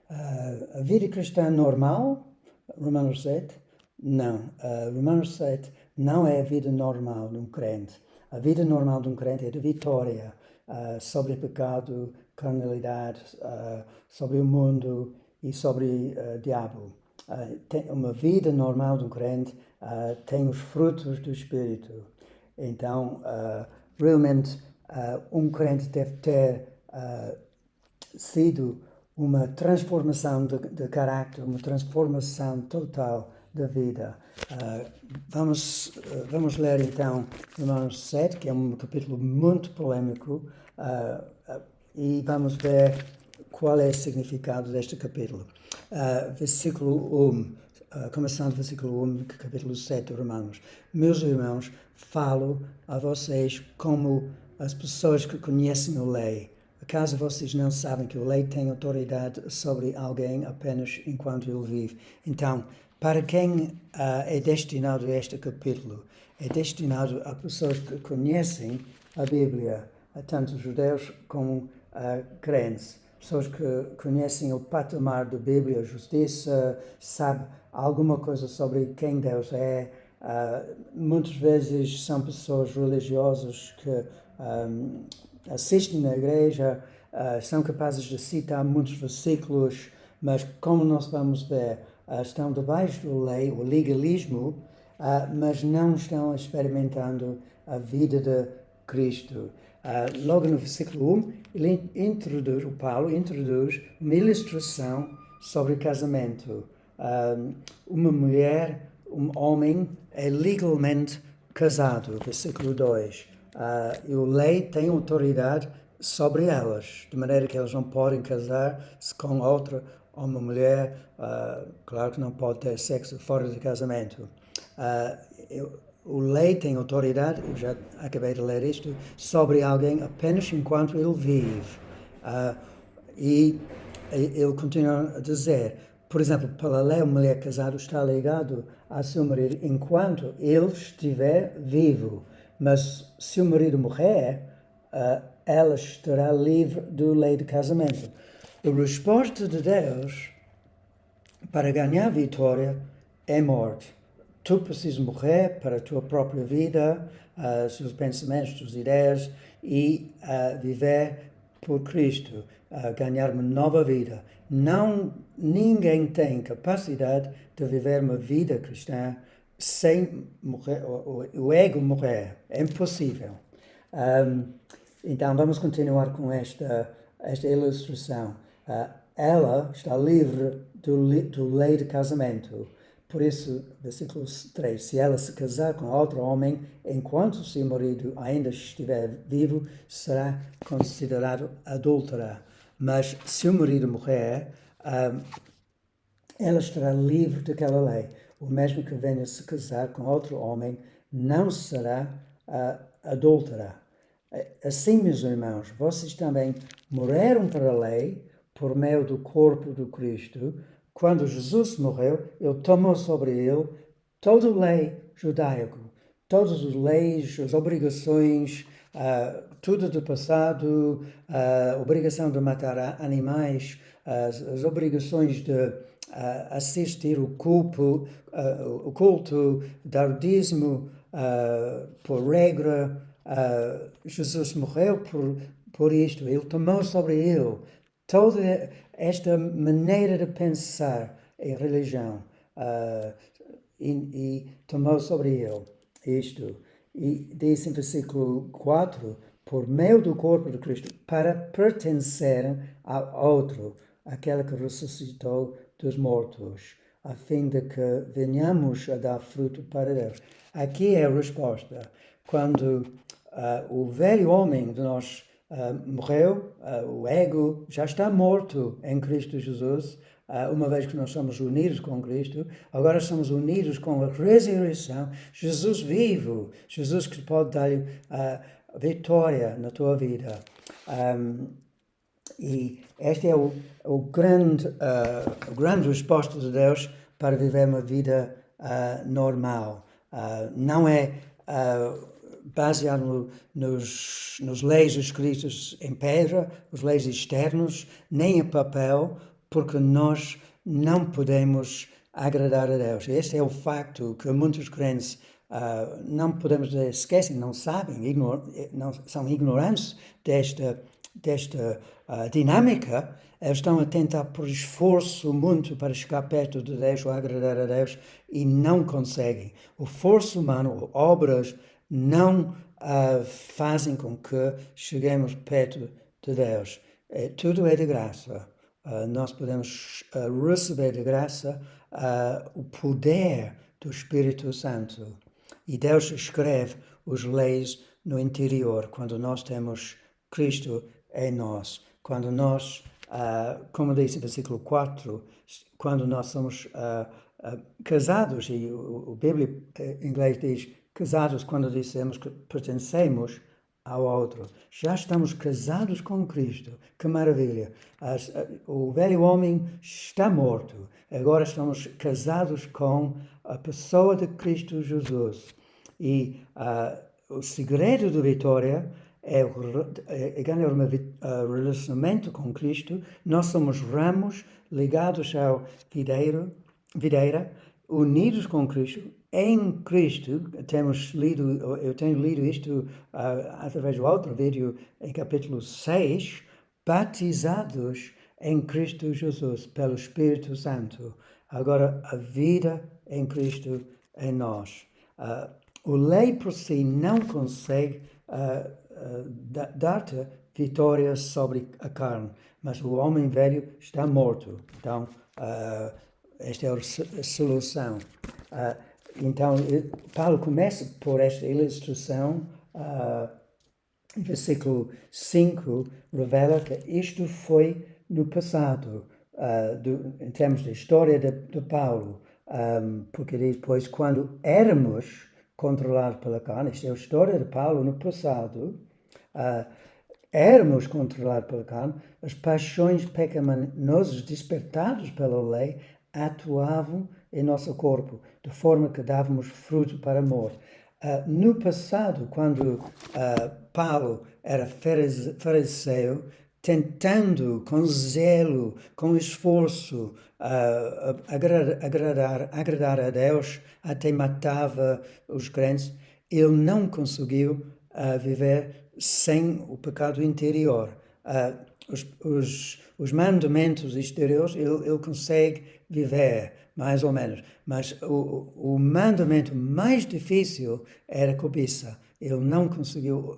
A vida cristã normal, Romanos 7, não. Romanos 7 não é a vida normal de um crente. A vida normal de um crente é de vitória sobre o pecado, carnalidade, sobre o mundo e sobre o diabo. Uma vida normal de um crente tem os frutos do Espírito. Então, realmente, um crente deve ter sido uma transformação de caráter, uma transformação total da vida. Vamos ler então Romanos 7, que é um capítulo muito polêmico, e vamos ver qual é o significado deste capítulo. Versículo 1, começando versículo 1, capítulo 7 de Romanos. Meus irmãos, falo a vocês como as pessoas que conhecem a lei. Acaso vocês não sabem que a lei tem autoridade sobre alguém apenas enquanto ele vive? Então, para quem é destinado este capítulo? É destinado a pessoas que conhecem a Bíblia, tanto judeus como crentes. Pessoas que conhecem o patamar da Bíblia, a justiça, sabem alguma coisa sobre quem Deus é. Muitas vezes são pessoas religiosas que assistem na igreja, são capazes de citar muitos versículos, mas como nós vamos ver, estão debaixo da lei, o legalismo, mas não estão experimentando a vida de Cristo. Logo no versículo 1, o Paulo introduz uma ilustração sobre casamento. Uma mulher, um homem é legalmente casado, versículo 2. E a lei tem autoridade sobre elas, de maneira que elas não podem casar-se com outra ou uma mulher. Claro que não pode ter sexo fora do casamento. O lei tem autoridade, eu já acabei de ler isto, sobre alguém apenas enquanto ele vive. E ele continua a dizer, por exemplo, pela lei, uma mulher casada está ligado a seu marido enquanto ele estiver vivo. Mas se o marido morrer, ela estará livre da lei de casamento. A resposta de Deus para ganhar vitória é morte. Tu precisas morrer para a tua própria vida, seus pensamentos, suas ideias, e viver por Cristo, ganhar uma nova vida. Ninguém tem capacidade de viver uma vida cristã sem morrer, o ego morrer. É impossível. Então vamos continuar com esta ilustração. Ela está livre do lei de casamento. Por isso, versículo 3, se ela se casar com outro homem, enquanto seu marido ainda estiver vivo, será considerado adúltera. Mas se o marido morrer, ela estará livre daquela lei. O mesmo que venha se casar com outro homem não será adúltera. Assim, meus irmãos, vocês também morreram para a lei por meio do corpo de Cristo. Quando Jesus morreu, ele tomou sobre ele toda a lei judaica, todas as leis, as obrigações, tudo do passado, a obrigação de matar animais, as obrigações de assistir o culto, dar o dízimo por regra. Jesus morreu por isto, ele tomou sobre ele toda esta maneira de pensar em religião e tomou sobre ele isto. E diz em versículo 4, por meio do corpo de Cristo, para pertencerem ao outro, aquele que ressuscitou dos mortos, a fim de que venhamos a dar fruto para Deus. Aqui é a resposta. Quando o velho homem de nós morreu, o ego já está morto em Cristo Jesus, uma vez que nós somos unidos com Cristo, agora somos unidos com a ressurreição, Jesus vivo, Jesus que pode dar vitória na tua vida. E esta é a grande resposta de Deus para viver uma vida normal. Não é baseado nos leis escritas em pedra, os leis externos, nem em papel, porque nós não podemos agradar a Deus. Este é o facto que muitos crentes não podemos esquecer, não sabem, não, são ignorantes desta dinâmica. Eles estão a tentar por esforço muito para chegar perto de Deus ou agradar a Deus e não conseguem. O esforço humano, obras, não fazem com que cheguemos perto de Deus. Tudo é de graça. Nós podemos receber de graça o poder do Espírito Santo. E Deus escreve as leis no interior, quando nós temos Cristo em nós. Quando nós, como diz o versículo 4, quando nós somos casados, e o Bíblia em inglês diz casados quando dizemos que pertencemos ao outro. Já estamos casados com Cristo. Que maravilha! O velho homem está morto. Agora estamos casados com a pessoa de Cristo Jesus. E o segredo da vitória é ganhar um relacionamento com Cristo. Nós somos ramos ligados ao videira, unidos com Cristo. Em Cristo, eu tenho lido isto através do outro vídeo, em capítulo 6, batizados em Cristo Jesus, pelo Espírito Santo. Agora, a vida em Cristo em nós. O lei por si não consegue dar-te vitória sobre a carne, mas o homem velho está morto. Então, esta é a solução. Então, Paulo começa por esta ilustração, versículo 5, revela que isto foi no passado, em termos de história de Paulo, porque diz, pois, quando éramos controlados pela carne, isto é a história de Paulo no passado, éramos controlados pela carne, as paixões pecaminosas despertadas pela lei atuavam em nosso corpo, de forma que dávamos fruto para a morte. No passado, quando Paulo era fariseu, tentando com zelo, com esforço, agradar a Deus, até matava os crentes, ele não conseguiu viver sem o pecado interior. Os mandamentos exteriores ele consegue viver, mais ou menos, mas o mandamento mais difícil era a cobiça. Ele não conseguiu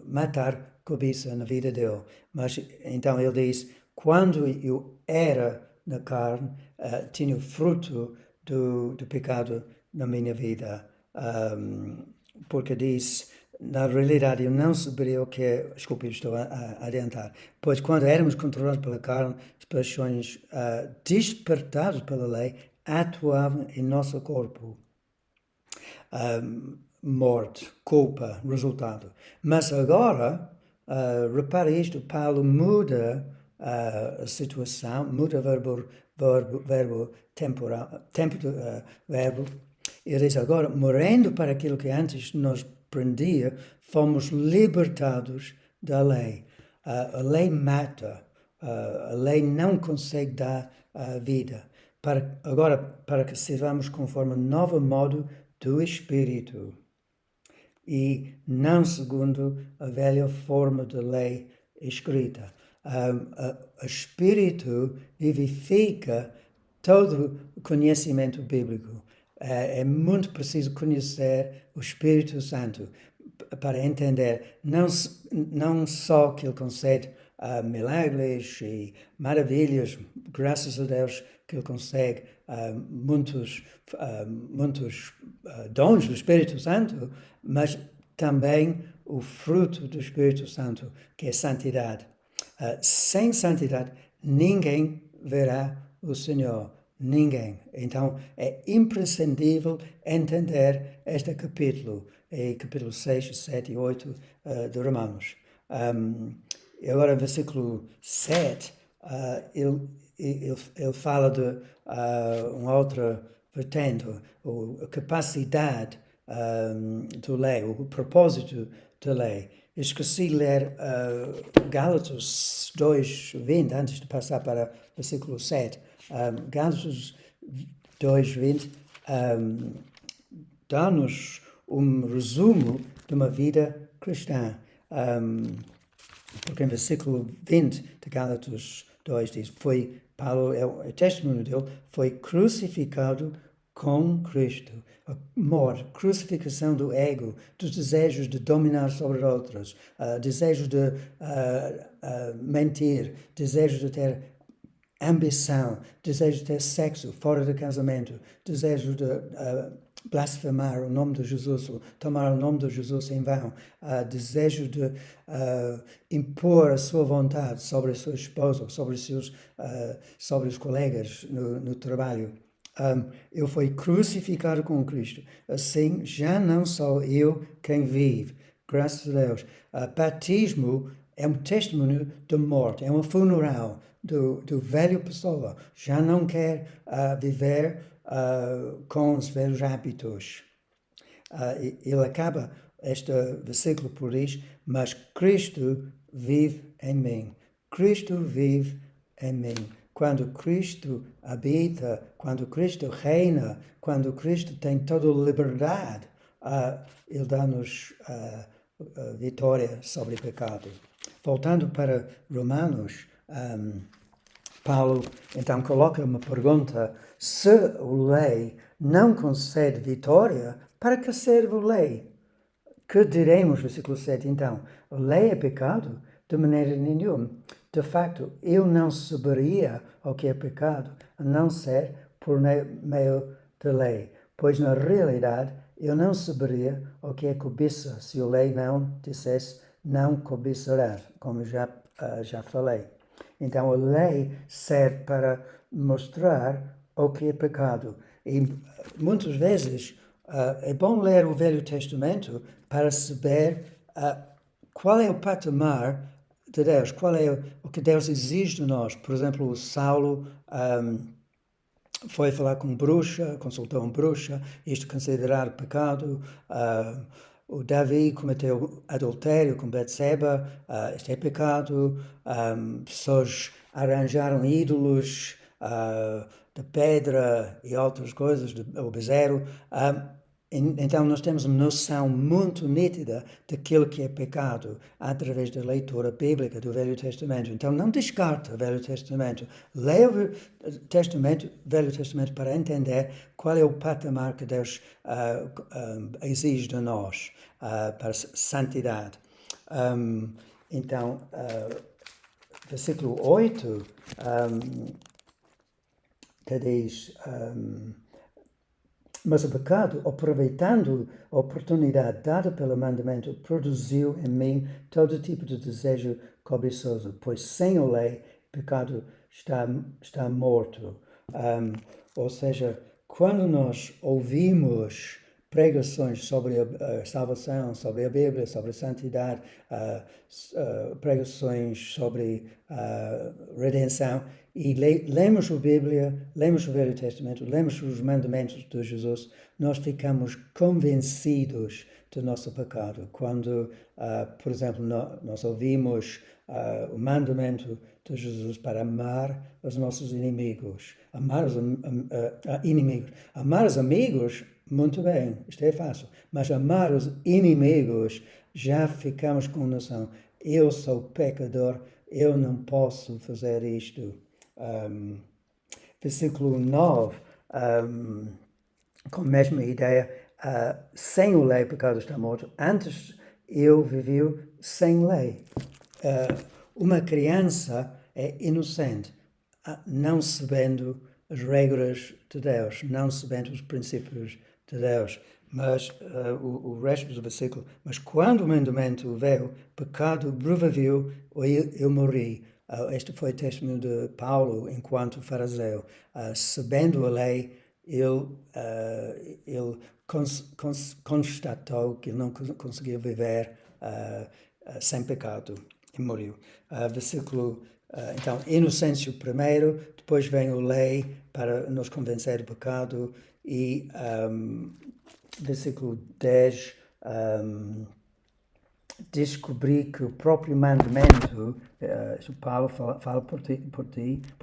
matar cobiça na vida dele. Mas então ele diz, quando eu era na carne, tinha o fruto do pecado na minha vida. Porque diz, na realidade, eu não saberia o que é, desculpe, estou a adiantar, pois quando éramos controlados pela carne, as paixões despertadas pela lei atuavam em nosso corpo. Morte, culpa, resultado. Mas agora, repara isto, Paulo muda a situação, muda o verbo temporal, verbo. Ele diz agora, morrendo para aquilo que antes nos prendia, fomos libertados da lei. A lei mata, a lei não consegue dar vida. Agora, para que sirvamos conforme o novo modo do Espírito e não segundo a velha forma da lei escrita. O Espírito vivifica todo o conhecimento bíblico. É muito preciso conhecer o Espírito Santo para entender não só que ele concede milagres e maravilhas, graças a Deus que ele consegue muitos dons do Espírito Santo, mas também o fruto do Espírito Santo, que é santidade. Sem santidade, ninguém verá o Senhor. Ninguém. Então, é imprescindível entender este capítulo, capítulo 6, 7 e 8 de Romanos. Agora, versículo 7, ele fala de uma outra vertente, a capacidade da lei, o propósito da lei. esqueci de ler Gálatas 2:20, antes de passar para o versículo 7. Gálatas 2:20 dá-nos um resumo de uma vida cristã. Porque em versículo 20 de Gálatas 2 diz, Paulo, o testemunho dele, foi crucificado com Cristo. A morte, crucificação do ego, dos desejos de dominar sobre outros, desejos de mentir, desejos de ter ambição, desejo de ter sexo fora do casamento, desejo de blasfemar o nome de Jesus, tomar o nome de Jesus em vão, desejo de impor a sua vontade sobre a sua esposa, sobre os colegas no trabalho. Eu fui crucificado com Cristo. Assim, já não sou eu quem vive. Graças a Deus. Batismo é um testemunho de morte, é um funeral do velho pessoa. Já não quer viver com os velhos hábitos. Ele acaba este versículo por diz, mas Cristo vive em mim. Cristo vive em mim. Quando Cristo habita, quando Cristo reina, quando Cristo tem toda a liberdade, Ele dá-nos vitória sobre o pecado. Voltando para Romanos, Paulo então coloca uma pergunta: se a lei não concede vitória, para que serve a lei? Que diremos, versículo 7, então? A lei é pecado? De maneira nenhuma. De facto, eu não saberia o que é pecado, a não ser por meio da lei. Pois, na realidade, eu não saberia o que é cobiça, se a lei não dissesse não cobiçarás, como já falei. Então, a lei serve para mostrar o que é pecado. E muitas vezes é bom ler o Velho Testamento para saber qual é o patamar de Deus, qual é o que Deus exige de nós. Por exemplo, o Saulo foi falar com bruxa, consultou uma bruxa, isto considerado pecado. O Davi cometeu adultério com Betseba, isto é pecado. Pessoas arranjaram ídolos de pedra e outras coisas, o bezerro. Então nós temos uma noção muito nítida daquilo que é pecado através da leitura bíblica do Velho Testamento. Então não descarte o Velho Testamento. Leia o Velho Testamento para entender qual é o patamar que Deus exige de nós para santidade. Então, versículo 8 que diz... mas o pecado, aproveitando a oportunidade dada pelo mandamento, produziu em mim todo tipo de desejo cobiçoso, pois sem a lei, o pecado está morto. Ou seja, quando nós ouvimos pregações sobre a salvação, sobre a Bíblia, sobre a santidade, pregações sobre a redenção, e lemos a Bíblia, lemos o Velho Testamento, lemos os mandamentos de Jesus, nós ficamos convencidos do nosso pecado. Quando, por exemplo, nós ouvimos o mandamento de Jesus para amar os nossos inimigos. Amar os amigos, muito bem, isto é fácil. Mas amar os inimigos, já ficamos com noção. Eu sou pecador, eu não posso fazer isto. Versículo 9, com a mesma ideia, sem a lei o pecado está morto. Antes eu vivi sem lei. Uma criança é inocente, não sabendo as regras de Deus, não sabendo os princípios de Deus. Mas o resto do versículo, mas quando o mandamento veio, pecado prevaleceu, eu morri. Este foi o testemunho de Paulo enquanto fariseu. Sabendo a lei, ele constatou que ele não conseguia viver sem pecado e morreu. Versículo, então, inocência primeiro, depois vem a lei para nos convencer do pecado e versículo 10, descobri que o próprio mandamento, Paulo fala por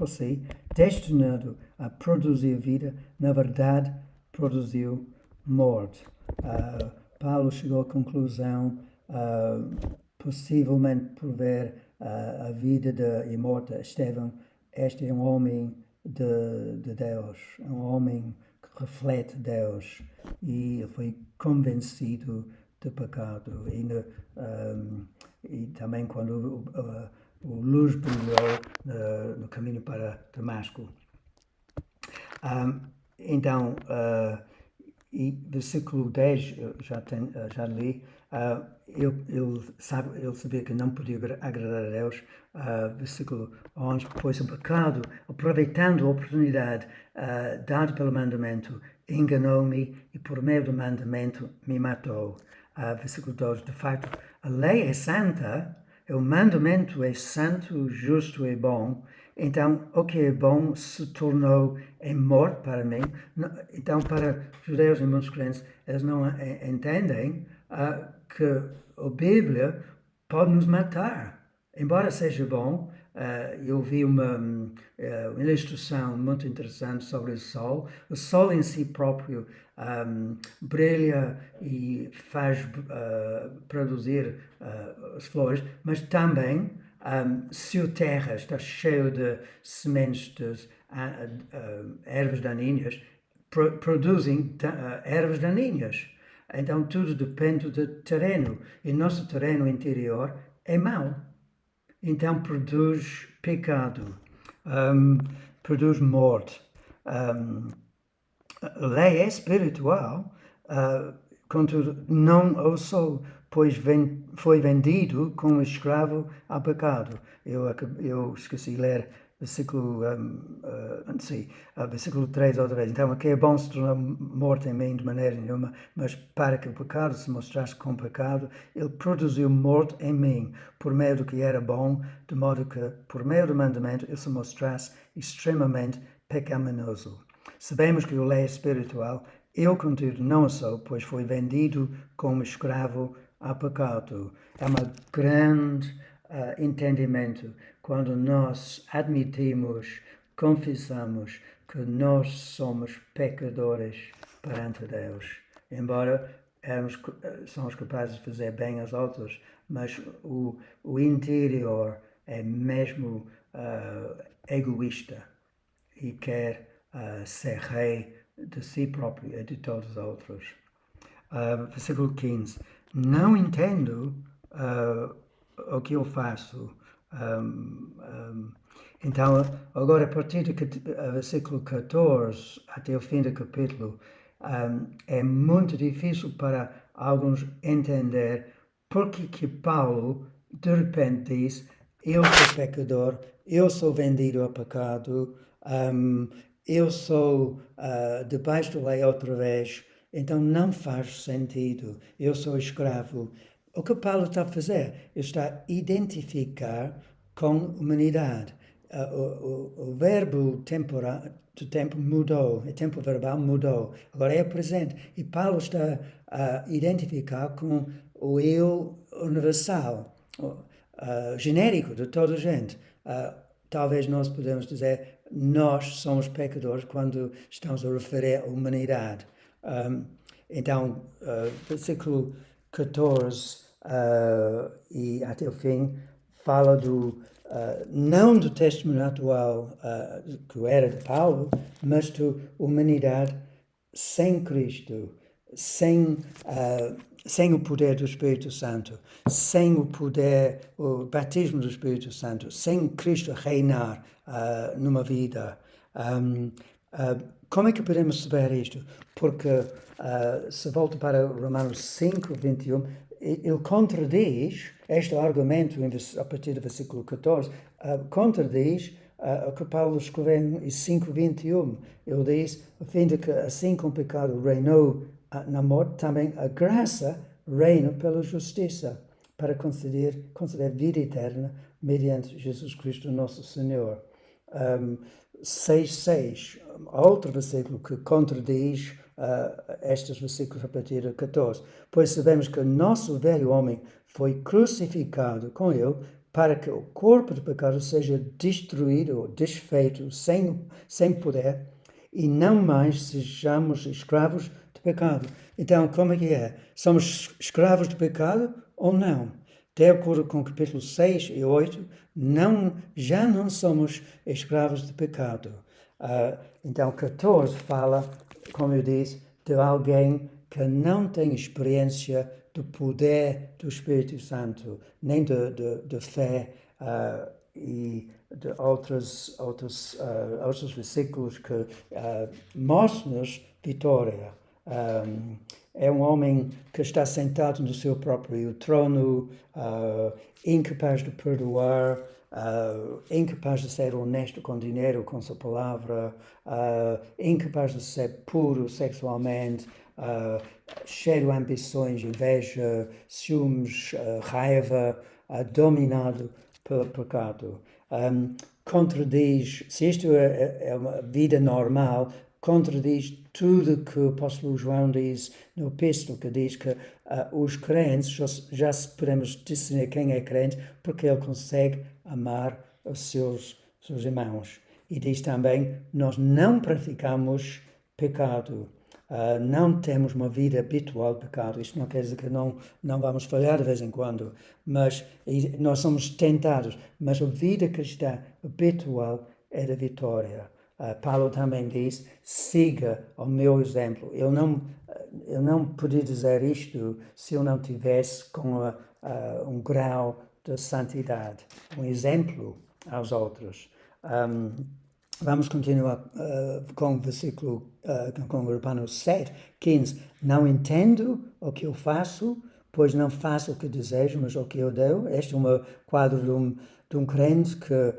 si, destinado a produzir vida, na verdade produziu morte. Paulo chegou à conclusão, possivelmente por ver a vida e morte de Estevão, este é um homem de Deus, um homem que reflete Deus, e ele foi convencido de pecado. E também quando o luz brilhou no caminho para Damasco. Então, e versículo 10, eu já li, ele sabia que não podia agradar a Deus. Versículo 11, pois o pecado, aproveitando a oportunidade dada pelo mandamento, enganou-me e por meio do mandamento me matou. Versículo 12, de facto, a lei é santa, o mandamento é santo, justo e bom. Então, o que é bom se tornou em morte para mim. Então, para judeus e muitos crentes, eles não entendem que a Bíblia pode nos matar. Embora seja bom, eu vi uma ilustração muito interessante sobre o sol. O sol em si próprio brilha e faz produzir as flores, mas também se a terra está cheia de sementes de ervas daninhas, produzem ervas daninhas. Então tudo depende do terreno. E nosso terreno interior é mau. Então produz pecado, produz morte. A lei é espiritual, contudo não o sou, pois foi vendido como escravo ao pecado. Eu esqueci de ler versículo, versículo 3 outra vez. Então, que é bom se tornar morto em mim de maneira nenhuma, mas para que o pecado se mostrasse como pecado, ele produziu morte em mim, por meio do que era bom, de modo que, por meio do mandamento, ele se mostrasse extremamente pecaminoso. Sabemos que a lei é espiritual, eu, contudo, não sou, pois fui vendido como escravo ao pecado. É um grande entendimento quando nós admitimos, confessamos que nós somos pecadores perante Deus. Embora somos capazes de fazer bem aos outros, mas o interior é mesmo egoísta e quer ser rei de si próprio e de todos os outros. Versículo 15. Não entendo o que eu faço. Então, agora a partir do versículo 14 até o fim do capítulo, é muito difícil para alguns entender porque que Paulo de repente diz: eu sou pecador, eu sou vendido ao pecado, eu sou debaixo da lei outra vez, então não faz sentido, eu sou escravo. O que Paulo está a fazer? Ele está a identificar com a humanidade. O verbo do tempo mudou, o tempo verbal mudou, agora é o presente. E Paulo está a identificar com o eu universal, genérico de toda a gente. Talvez nós podemos dizer nós somos pecadores quando estamos a referir à humanidade. Então, versículo 14 e até o fim fala não do testemunho atual que era de Paulo, mas da humanidade sem Cristo, sem o poder do Espírito Santo, sem o batismo do Espírito Santo, sem Cristo reinar numa vida. Como é que podemos saber isto? Porque se volta para Romanos 5, 21, ele contradiz este argumento a partir do versículo 14, contradiz o que Paulo escreveu em 5, 21. Ele diz, a fim de que assim como o pecado reinou na morte, também a graça reina pela justiça, para conceder vida eterna mediante Jesus Cristo nosso Senhor. 6:6, outro versículo que contradiz estes versículos a partir de 14. Pois sabemos que o nosso velho homem foi crucificado com ele para que o corpo do pecado seja destruído ou desfeito sem poder e não mais sejamos escravos do pecado. Então, como é que é? Somos escravos do pecado ou não? De acordo com o capítulo 6 e 8, já não somos escravos do pecado. Então, 14 fala, como eu disse, de alguém que não tem experiência do poder do Espírito Santo, nem de fé e de outros versículos que mostram-nos vitória. É um homem que está sentado no seu próprio trono, incapaz de perdoar, incapaz de ser honesto com dinheiro, com sua palavra, incapaz de ser puro sexualmente, cheio de ambições, inveja, ciúmes, raiva, dominado pelo pecado. Contradiz, se isto é uma vida normal, contradiz tudo que o apóstolo João diz no epístolo, que diz que os crentes, já se podemos discernir quem é crente, porque ele consegue amar os seus irmãos. E diz também, nós não praticamos pecado. Não temos uma vida habitual de pecado. Isto não quer dizer que não vamos falhar de vez em quando, mas nós somos tentados. Mas a vida cristã habitual é da vitória. Paulo também diz, siga o meu exemplo. Eu não podia dizer isto se eu não tivesse com um grau de santidade, um exemplo aos outros. Vamos continuar com o versículo, com Romanos 7, 15. Não entendo o que eu faço, pois não faço o que desejo, mas o que eu dou. Este é um quadro de um crente que,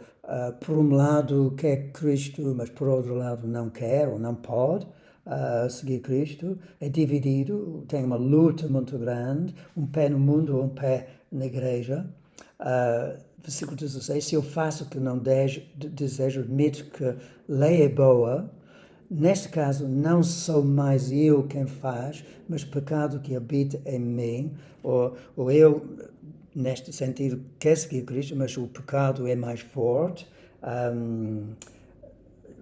por um lado, quer Cristo, mas por outro lado não quer ou não pode seguir Cristo. É dividido, tem uma luta muito grande, um pé no mundo, um pé na igreja. Versículo 16, se eu faço o que não desejo, admito que a lei é boa. Neste caso, não sou mais eu quem faz, mas o pecado que habita em mim, ou eu, neste sentido, quero seguir Cristo, mas o pecado é mais forte.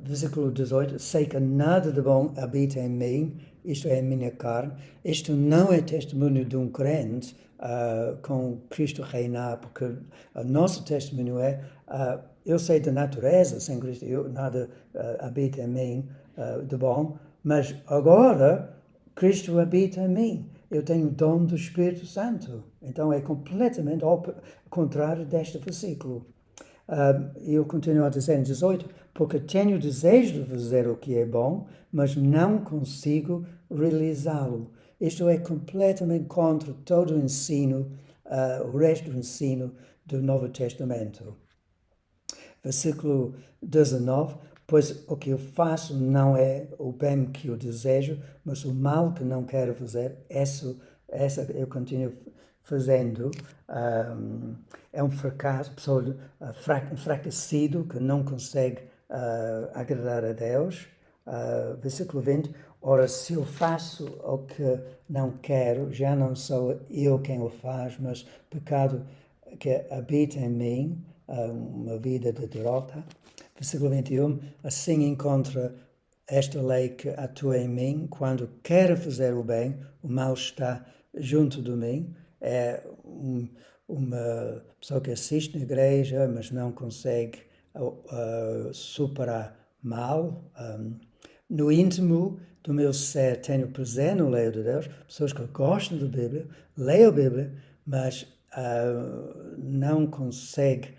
Versículo 18, sei que nada de bom habita em mim, isto é, a minha carne. Isto não é testemunho de um crente com Cristo reinar, porque o nosso testemunho é, eu sei da natureza, sem Cristo nada habita em mim de bom, mas agora Cristo habita em mim. Eu tenho o dom do Espírito Santo. Então é completamente ao contrário deste versículo. Eu continuo a dizer em 18, porque tenho desejo de fazer o que é bom, mas não consigo realizá-lo. Isto é completamente contra todo o ensino, o resto do ensino do Novo Testamento. Versículo 19, pois o que eu faço não é o bem que eu desejo, mas o mal que não quero fazer, essa eu continuo fazendo. É um fracasso, pessoa enfraquecido que não consegue agradar a Deus. Versículo 20, ora, se eu faço o que não quero, já não sou eu quem o faz, mas pecado que habita em mim, uma vida de derrota. Versículo 21, assim encontra esta lei que atua em mim, quando quero fazer o bem, o mal está junto de mim. É uma pessoa que assiste na igreja, mas não consegue superar mal. No íntimo do meu ser tenho prazer no ler de Deus, pessoas que gostam da Bíblia, leem a Bíblia, mas não consegue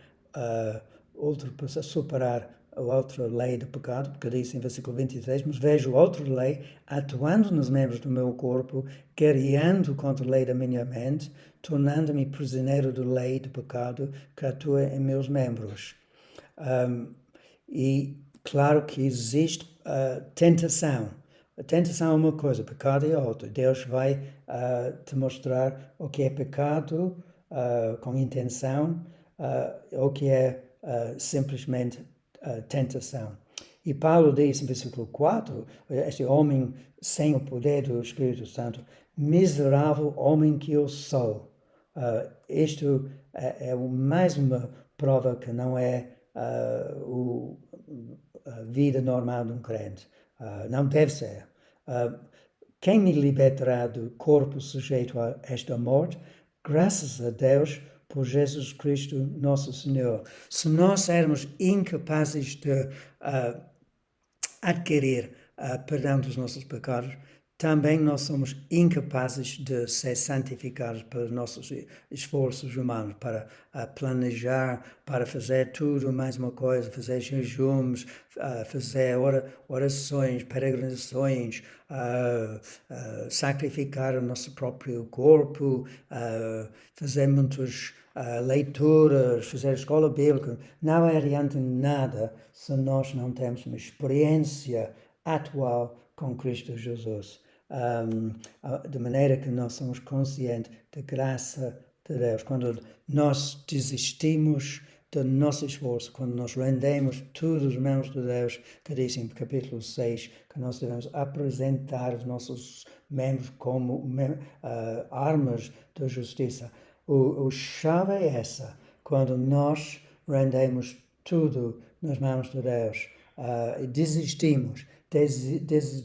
ultrapassar, superar a outra lei do pecado, porque diz em versículo 23, mas vejo outra lei atuando nos membros do meu corpo, guerreando contra a lei da minha mente, tornando-me prisioneiro da lei do pecado que atua em meus membros. E claro que existe tentação. A tentação é uma coisa, pecado é outra. Deus vai te mostrar o que é pecado com intenção, o que é simplesmente tentação. E Paulo diz em versículo 4, este homem sem o poder do Espírito Santo, miserável homem que eu sou. Isto é mais uma prova que não é a vida normal de um crente. Não deve ser. Quem me libertará do corpo sujeito a esta morte? Graças a Deus por Jesus Cristo, nosso Senhor. Se nós éramos incapazes de adquirir perdão dos nossos pecados, também nós somos incapazes de ser santificados pelos nossos esforços humanos, para planejar, para fazer tudo, mais uma coisa, fazer jejuns, fazer orações, peregrinações, sacrificar o nosso próprio corpo, fazer muitas leituras, fazer escola bíblica. Não adianta nada se nós não temos uma experiência atual com Cristo Jesus. De maneira que nós somos conscientes da graça de Deus. Quando nós desistimos do nosso esforço, quando nós rendemos tudo nas mãos de Deus, que diz em capítulo 6, que nós devemos apresentar os nossos membros como armas da justiça. O chave é essa, quando nós rendemos tudo nas mãos de Deus, desistimos,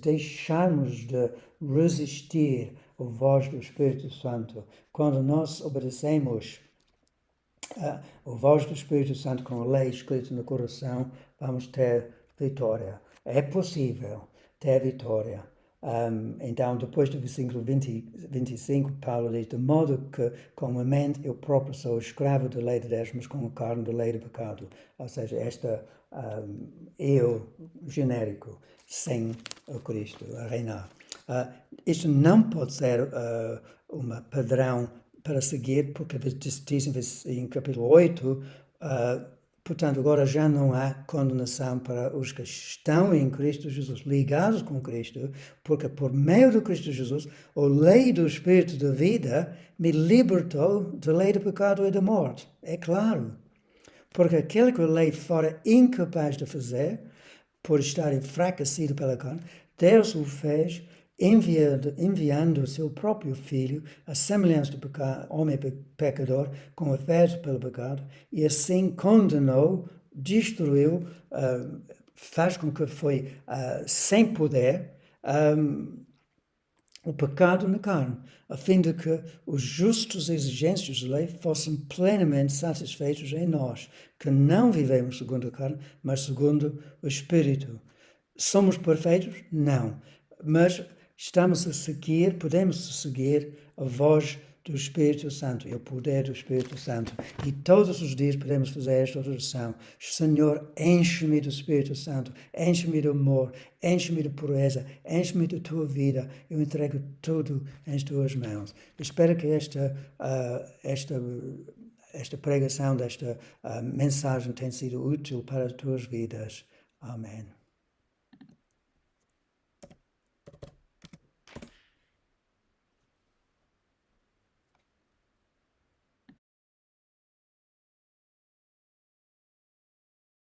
deixarmos de resistir à voz do Espírito Santo. Quando nós obedecemos a voz do Espírito Santo com a lei escrita no coração, vamos ter vitória. É possível ter vitória. Então, depois do versículo 25, Paulo diz: de modo que, com a mente, eu próprio sou escravo da lei de Deus, mas com a carne da lei do pecado. Ou seja, eu genérico, sem o Cristo a reinar. Isto não pode ser um padrão para seguir, porque diz em capítulo 8, portanto, agora já não há condenação para os que estão em Cristo Jesus, ligados com Cristo, porque por meio de Cristo Jesus, a lei do Espírito da vida me libertou da lei do pecado e da morte. É claro. Porque aquele que a lei fora incapaz de fazer, por estar enfraquecido pela carne, Deus o fez enviando o seu próprio Filho, a semelhança do homem pecador, com afeto pelo pecado, e assim condenou, destruiu, faz com que foi sem poder o pecado na carne, a fim de que os justos exigências da lei fossem plenamente satisfeitos em nós, que não vivemos segundo a carne, mas segundo o Espírito. Somos perfeitos? Não. Mas podemos seguir a voz do Espírito Santo e o poder do Espírito Santo. E todos os dias podemos fazer esta oração: Senhor, enche-me do Espírito Santo, enche-me de amor, enche-me de pureza, enche-me da tua vida. Eu entrego tudo em tuas mãos. Espero que esta pregação, desta mensagem tenha sido útil para as tuas vidas. Amém.